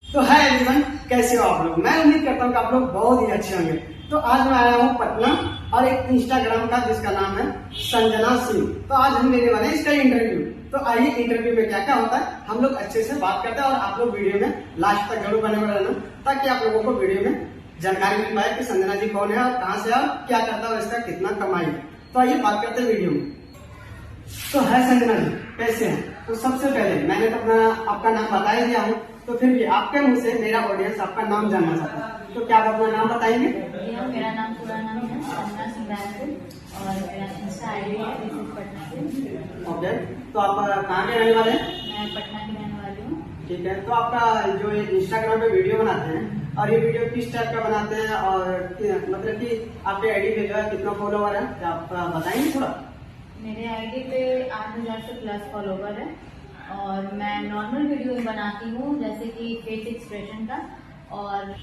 तो है एवरीवन, कैसे हो आप लोग। मैं उम्मीद करता हूँ कि आप लोग बहुत ही अच्छे होंगे। तो आज मैं आया हूँ पटना और एक इंस्टाग्राम का जिसका नाम है संजना सिंह। तो आज हम लेने वाले हैं इसका इंटरव्यू। तो आइए इंटरव्यू में क्या क्या होता है हम लोग अच्छे से बात करते हैं और आप लोग वीडियो में लास्ट तक जरूर बने हुए रहना, ताकि आप लोगों को वीडियो में जानकारी मिल पाए कि संजना जी कौन है और कहाँ से और क्या करता है और इसका कितना कमाई है। तो आइए बात करते हैं वीडियो में। तो है संजना जी, कैसे हैं? तो सबसे पहले मैंने तो आपका नाम बता ही दिया हूँ, तो फिर भी आपके मुंह से मेरा ऑडियंस आपका नाम जानना चाहता है। तो क्या आप अपना नाम बताएंगे? मेरा नाम पूरा नाम है संजना सिंह और मेरा इंस्टा आईडी है पटना से। ओके, तो आप कहाँ के रहने वाले हैं? मैं पटना की रहने वाली हूँ। ठीक है, तो आपका जो इंस्टाग्राम पे वीडियो बनाते हैं और ये वीडियो किस टाइप का बनाते हैं और मतलब कि आपके आईडी पे जो है कितना फॉलोवर है, क्या आप बताएंगे थोड़ा? मेरे आईडी पे 8,000 से प्लस फॉलोवर है और मैं नॉर्मल वीडियो बनाती हूँ, जैसे कि फेस एक्सप्रेशन का। और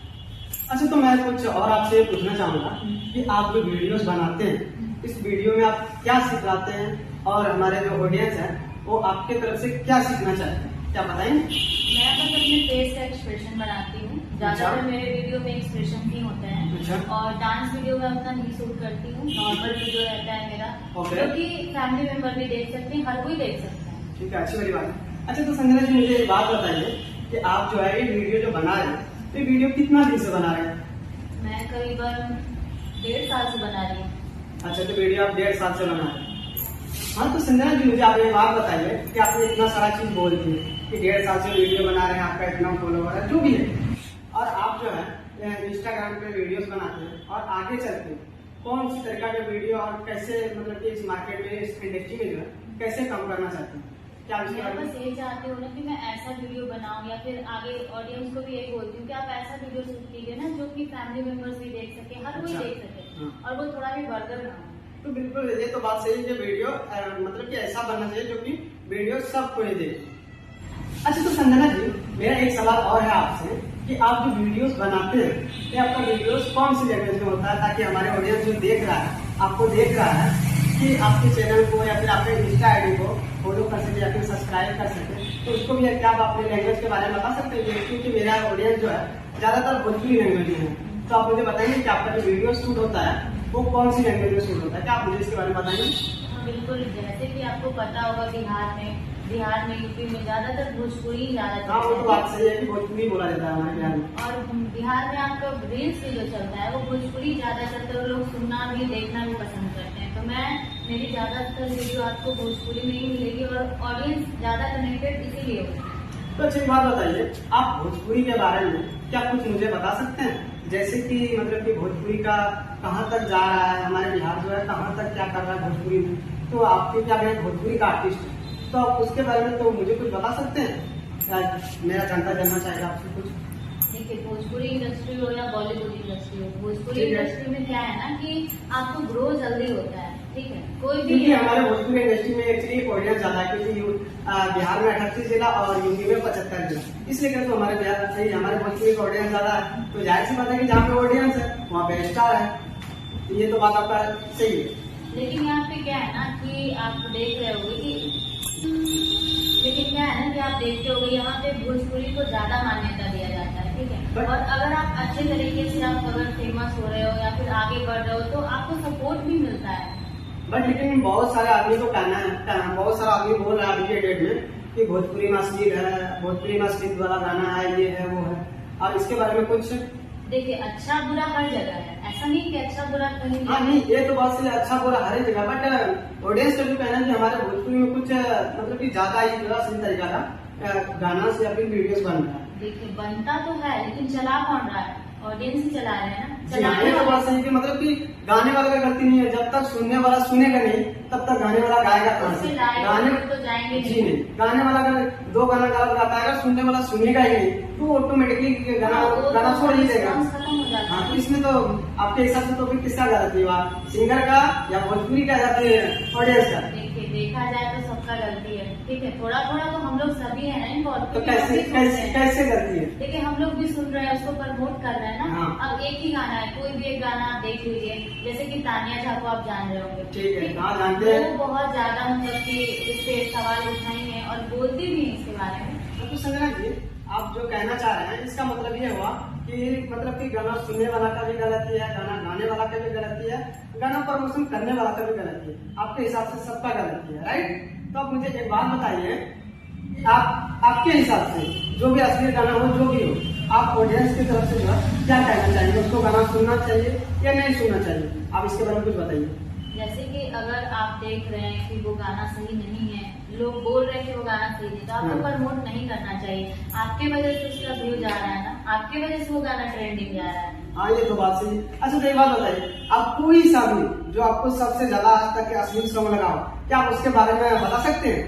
अच्छा, तो मैं कुछ और आपसे पूछना चाहूंगा कि आप जो वीडियोस बनाते हैं इस वीडियो में आप क्या सिखाते हैं और हमारे जो ऑडियंस है वो आपके तरफ से क्या सीखना चाहते हैं, क्या बताएंगे? मैं बस अपने फेस का एक्सप्रेशन बनाती हूँ। ज्यादातर मेरे वीडियो में एक्सप्रेशन ही होते हैं। अच्छा। और डांस वीडियो में उतना नहीं शूट करती हूँ, नॉर्मल वीडियो रहता है मेरा, ओके। क्योंकि फैमिली मेंबर भी देख सकते हैं, हर कोई देख सकता है। ठीक है, अच्छी बड़ी बात है। अच्छा, तो संजना जी मुझे एक बात बताइए कि आप जो है ये वीडियो जो बना रहे हैं तो ये वीडियो कितना दिन से बना रहे हैं? मैं करीबन 1.5 साल से बना रही हूँ। अच्छा, तो वीडियो आप 1.5 साल से बना रहे हैं। हाँ, तो संजना जी मुझे आप ये बात बताइए कि आपने इतना सारा चीज बोल दी कि 1.5 साल से वीडियो बना रहे हैं, आपका इतना फॉलोवर है जो भी है, और आप जो है इंस्टाग्राम पे वीडियोस बनाते हैं और आगे चलते हैं कौन सी तरीका का वीडियो और कैसे मतलब कि इस मार्केट में इस इंडस्ट्री में जो है कैसे कम करना चाहते हैं, क्या इसके मैं बारे में? बस यही चाहती हूँ ना कि मैं ऐसा वीडियो बनाऊँ, या फिर आगे ऑडियंस को भी यही बोलती हूँ कि आप ऐसा वीडियो शूट कीजिए ना जो कि फैमिली मेंबर्स भी देख सके, हर कोई अच्छा। देख सके, हाँ। और वो थोड़ा भी बर्गर ना हो। तो बिल्कुल ये तो बात सही है कि वीडियो मतलब कि ऐसा बनना चाहिए जो कि वीडियो सबको ही देखे। अच्छा, तो संजना जी मेरा एक सवाल और है आपसे कि आप जो वीडियोस बनाते हैं ये आपका वीडियोस कौन सी लैंग्वेज में होता है, ताकि हमारे ऑडियंस जो देख रहा है आपको देख रहा है कि आपके चैनल को या फिर आपके इंस्टा आईडी को फॉलो कर सके या फिर सब्सक्राइब कर सके, तो उसको भी क्या आप अपने लैंग्वेज के बारे में बता सकते हैं? क्योंकि मेरा ऑडियंस जो है ज्यादातर भोजपुरी लैंग्वेज में है, तो आप मुझे बताएंगे कि आपका जो वीडियो शूट होता है वो कौन सी लैंग्वेज में शूट होता है, क्या आप मुझे इसके बारे में बताएंगे? हाँ, बिल्कुल। जैसे कि आपको पता होगा बिहार में यूपी में ज्यादातर भोजपुरी ज्यादा हाँ, वो तो बात सही है कि भोजपुरी बोला जाता है हमारे बिहार में। और बिहार में आपका रील्स जो चलता है वो भोजपुरी ज्यादा चलता है, लोग सुनना भी देखना भी पसंद करते हैं। तो मेरी ज्यादातर वीडियो आपको भोजपुरी में ही मिलेगी और ऑडियंस ज्यादा कनेक्टेड इसीलिए होगी। तो अच्छी बात बताइए, आप भोजपुरी के बारे में क्या कुछ मुझे बता सकते हैं? जैसे कि मतलब कि भोजपुरी का कहाँ तक जा रहा है, हमारे बिहार जो है कहाँ तक क्या कर रहा है भोजपुरी में, तो आपके क्या मैं भोजपुरी का आर्टिस्ट है तो आप उसके बारे में तो मुझे कुछ बता सकते हैं? मेरा जनता जानना चाहेगा आपसे कुछ। देखिए, भोजपुरी इंडस्ट्री हो या बॉलीवुड इंडस्ट्री हो, भोजपुरी ठीक है। इंडस्ट्री में क्या है ना कि आपको ग्रो जल्दी होता है, ठीक है। कोई भी क्योंकि हमारे भोजपुरी इंडस्ट्री में एक्चुअली ऑडियंस ज्यादा है, क्योंकि बिहार में 38 जिला और यूपी में 75 जिला, इसलिए करके तो हमारे बिहार सही हमारे भोजपुरी का ऑडियंस ज्यादा है। तो जाहिर सी बात है कि जहाँ पे ऑडियंस है वहाँ पे स्टार है। ये तो बात आपका सही है। लेकिन यहाँ पे क्या है ना कि आप देख रहे होंगे कि आप देखते होंगे यहाँ पे भोजपुरी को ज्यादा मान्यता दिया जाता है, ठीक है। और अगर आप अच्छे तरीके से आप अगर फेमस हो रहे हो या फिर आगे बढ़ रहे हो तो आपको सपोर्ट भी मिलता है। बट लेकिन बहुत सारे आदमी को कहना है, बहुत सारा आदमी बोल रहा है अभी के डेट में कि भोजपुरी में अश्लील है, भोजपुरी में अश्लील वाला गाना है, ये है वो है, और इसके बारे में कुछ? देखिए, अच्छा बुरा हर जगह है, ऐसा नहीं कि अच्छा बुरा कहीं हाँ नहीं, ये तो बात से अच्छा बुरा हर एक जगह, बट ऑडियंस का जो कहना है कि हमारे भोजपुरी में कुछ मतलब कि ज्यादा ही सही तरीका का गाना से या फिर वीडियोस बन रहा है। देखिए, बनता तो है लेकिन चला कौन रहा है? ऑडियंस ही चला रहे हैं ना। ये तो बात सही कि मतलब कि गाने वाले का गलती नहीं है, जब तक सुनने वाला सुनेगा नहीं तब तक गाने वाला गाएगा कहाँ से? गाने तो जाएंगे जी नहीं, गाने वाला अगर 2 गाना गाता है सुनने वाला सुनेगा ही नहीं तो ऑटोमेटिकली गाना छोड़ ही देगा। खत्म हो जाता हाँ, है। तो इसमें तो आपके हिसाब से तो फिर किसका गलती हुआ, सिंगर का या भोजपुरी का या फिर ऑडियंस का? देखिए, देखा जाए तो सबका गलती है, ठीक है। थोड़ा थोड़ा तो हम लोग सभी है ना इन्वॉल्व। तो कैसे गलती है? देखिए, हम लोग भी सुन रहे हैं, उसको प्रमोट कर रहे हैं ना। हाँ। अब एक ही गाना है, कोई भी एक गाना आप देख लीजिए, जैसे कि तानिया झा को आप जान रहे होंगे, ठीक है, हाँ जानते हैं। वो बहुत ज्यादा मतलब कि इस पे सवाल उठाई है और बोलती भी है इसके बारे में। तो संजना जी आप जो कहना चाह रहे हैं इसका मतलब ये हुआ कि मतलब कि गाना सुनने वाला का भी गलती है, गाना गाने वाला का भी गलती है, गाना प्रमोशन करने वाला का भी गलती है, आपके हिसाब से सबका गलती है, राइट। तो आप मुझे एक बात बताइए, आपके हिसाब से जो भी असली गाना हो, जो भी हो, आप ऑडियंस की तरफ से जो है क्या कहना चाहिए, उसको गाना सुनना चाहिए या नहीं सुनना चाहिए, आप इसके बारे में कुछ बताइए। जैसे कि अगर आप देख रहे हैं कि वो गाना सही नहीं है, लोग बोल रहे हैं कि वो गाना सही नहीं, तो आपको प्रमोट नहीं करना चाहिए। आपके वजह से उसका व्यू जा रहा है ना, आपके वजह से वो गाना ट्रेंडिंग जा रहा है। हाँ, ये तो बात सही। अच्छा, तो एक बात बताइए, आप कोई सा भी जो आपको सबसे ज्यादा आज तक के अश्लील सॉन्ग लगा हो, क्या आप उसके बारे में बता सकते हैं?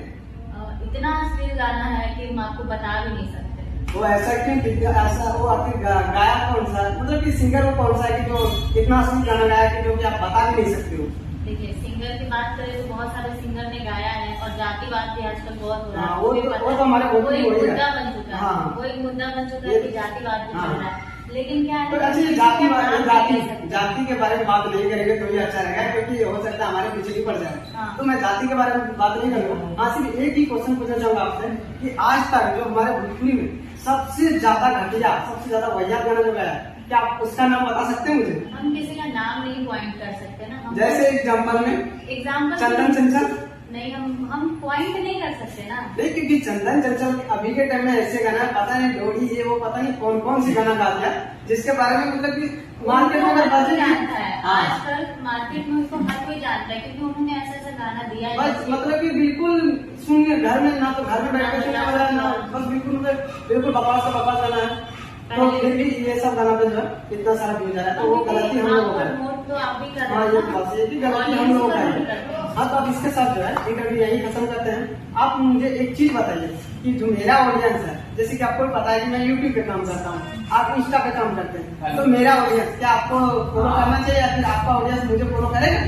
इतना अश्लील गाना है कि हम आपको बता भी नहीं सकते। वो ऐसा क्यों, ऐसा वो आखिर गाया कौन सा है, मतलब कि सिंगर वो कौन सा है कि जो इतना अश्लील गाना गाया कि जो कि आप बता भी नहीं सकते हो? देखिए, सिंगर की बात करें तो बहुत सारे सिंगर ने गाया है, और जातिवाद भी आजकल बहुत हो रहा है। वो तो हमारे वो एक मुद्दा बन चुका है। हाँ। वो एक मुद्दा बन चुका है कि जातिवाद भी चल रहा है। लेकिन क्या है, तो अच्छा, ये जाति के बारे में बात नहीं करेंगे तो ये अच्छा रहेगा, क्योंकि हो सकता है हमारे पीछे भी पड़ जाए। हाँ। तो मैं जाति के बारे में बात नहीं करूंगा। हाँ, सिर्फ एक ही क्वेश्चन पूछना चाहूंगा आपसे कि आज तक जो हमारे भोजपुरी में सबसे ज्यादा घटिया, सबसे ज्यादा वैया गाना जो गाया है, क्या आप उसका नाम बता सकते हैं मुझे? हम किसी का नाम नहीं पॉइंट कर सकते ना। हम जैसे एग्जाम्पल में एग्जाम्पल चंदन चंचल नहीं, हम पॉइंट नहीं कर सकते ना। नहीं, क्योंकि चंदन चंचल अभी के टाइम में ऐसे गाना पता नहीं डोरी ये वो पता नहीं कौन कौन सी गाना गा दिया, जिसके बारे में मतलब कि मार्केट में अगर बात जानता है। आजकल मार्केट में उनको हर कोई जानता है, क्योंकि उन्होंने ऐसा गाना दिया है। बस मतलब कि बिल्कुल सुनिए, घर में ना तो घर में बैठ के सुनने वाला ना, बस बिल्कुल बकवास का बकवास गाना है। तो फिर भी ये सब गाना पे जो है इतना सारा व्यूज आ रहा है, तो वो गलती हम लोगों का है। तो आप भी कर हाँ, ये बात है कि गलती हम लोगों का है। हाँ, तो अब इसके साथ जो है इंटरव्यू यही खत्म करते हैं। आप मुझे एक चीज बताइए कि जो मेरा ऑडियंस है, जैसे कि आपको पता है कि मैं यूट्यूब पे काम करता हूँ, आप इंस्टा पे काम करते हैं, तो मेरा ऑडियंस क्या आपको फॉलो करना चाहिए या फिर आपका ऑडियंस मुझे फॉलो करेगा?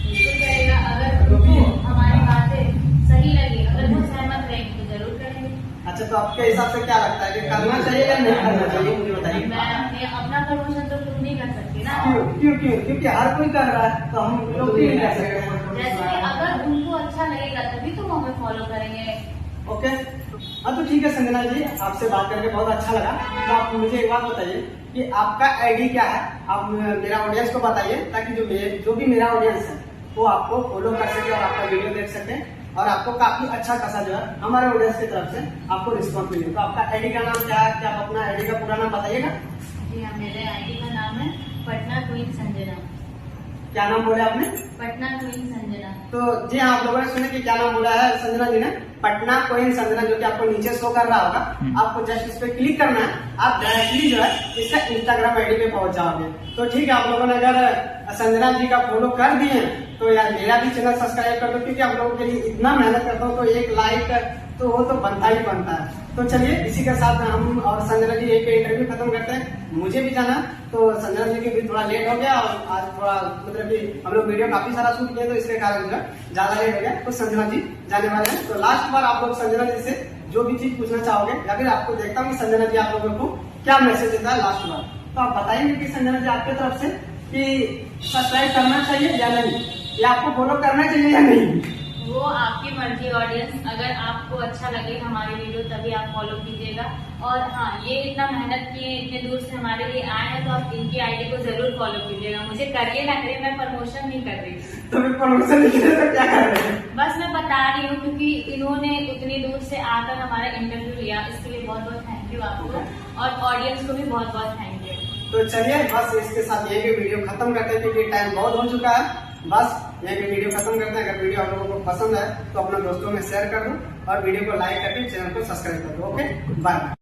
बिल्कुल करेगा। अगर उनको हमारी बातें सही लगी, अगर वो सहमत रहेंगे तो जरूर करेंगे। अच्छा, तो आपके हिसाब से क्या लगता है कि करना चाहिए या नहीं करना चाहिए, मुझे बताइए। मैं अपना प्रमोशन तो खुद नहीं कर सकती ना। क्यों? क्योंकि हर कोई कर रहा है, तो हम लोग भी नहीं कर सकते। जैसे कि अगर उनको अच्छा लगेगा तभी तो वो हमें फॉलो करेंगे। ओके, हाँ, तो ठीक है संजना जी, आपसे बात करके बहुत अच्छा लगा। तो आप मुझे एक बात बताइए कि आपका आईडी क्या है, आप मेरा ऑडियंस को बताइए, ताकि जो भी मेरा ऑडियंस है वो आपको फॉलो कर सके और आपका वीडियो देख सके, और आपको काफी अच्छा खासा जो है हमारे ऑडियंस की तरफ से आपको रिस्पॉन्स मिले। तो आपका आईडी का नाम क्या है, क्या आप अपना आईडी का पूरा नाम बताइएगा? जी हाँ, मेरे आईडी का नाम है पटना क्वीन संजना। क्या नाम बोले आपने? पटना क्वीन संजना। तो जी हाँ, आप लोगों ने सुने कि क्या नाम बोला है संजना जी ने, पटना क्वीन संजना, जो कि आपको नीचे शो कर रहा होगा। आपको जस्ट इस पे क्लिक करना है, आप डायरेक्टली जो है इसका इंस्टाग्राम आईडी पे पहुंच जाओगे। तो ठीक है, आप लोगों ने अगर संजना जी का फॉलो कर दिए तो यार मेरा भी चैनल सब्सक्राइब कर दो, क्योंकि आप लोगों के लिए इतना मेहनत करता हूँ, तो एक लाइक तो वो तो बनता ही बनता है। तो चलिए, इसी के साथ हम और संजना जी एक इंटरव्यू खत्म करते हैं, मुझे भी जाना। तो संजना जी के भी थोड़ा लेट हो गया, और आज थोड़ा मतलब कि हम लोग वीडियो काफी सारा शूट किए, तो इसके कारण जो है ज्यादा लेट हो गया। तो संजना जी जाने वाले हैं, तो लास्ट बार आप लोग संजना जी से जो भी चीज पूछना चाहोगे, या फिर आपको देखता हूँ संजना जी आप लोगों को क्या मैसेज देता है लास्ट बार, तो आप बताएंगे कि संजना जी आपकी तरफ से कि सब्सक्राइब करना चाहिए या नहीं, या आपको फॉलो करना चाहिए या नहीं? वो आपकी मर्जी ऑडियंस, अगर आपको अच्छा लगे हमारी वीडियो तभी आप फॉलो कीजिएगा। और हाँ, ये इतना मेहनत किए, इतने दूर से हमारे लिए आए हैं, तो आप इनकी आईडी को जरूर फॉलो कीजिएगा। मुझे करिए ना करिए, मैं प्रमोशन नहीं कर रही। तो फिर प्रमोशन नहीं करे तो क्या कर रहे हैं? बस मैं बता रही हूँ, क्योंकि इन्होंने उतनी दूर से आकर हमारा इंटरव्यू लिया, इसके लिए बहुत बहुत थैंक यू आपको, और ऑडियंस को भी बहुत बहुत थैंक यू। तो चलिए, बस इसके साथ ये भी वीडियो खत्म करते हैं, क्योंकि टाइम बहुत हो चुका है। बस यही भी वीडियो खत्म करते हैं। अगर वीडियो आप लोगों को पसंद है तो अपने दोस्तों में शेयर कर दो, और वीडियो को लाइक करके चैनल को सब्सक्राइब कर दो। Okay, bye.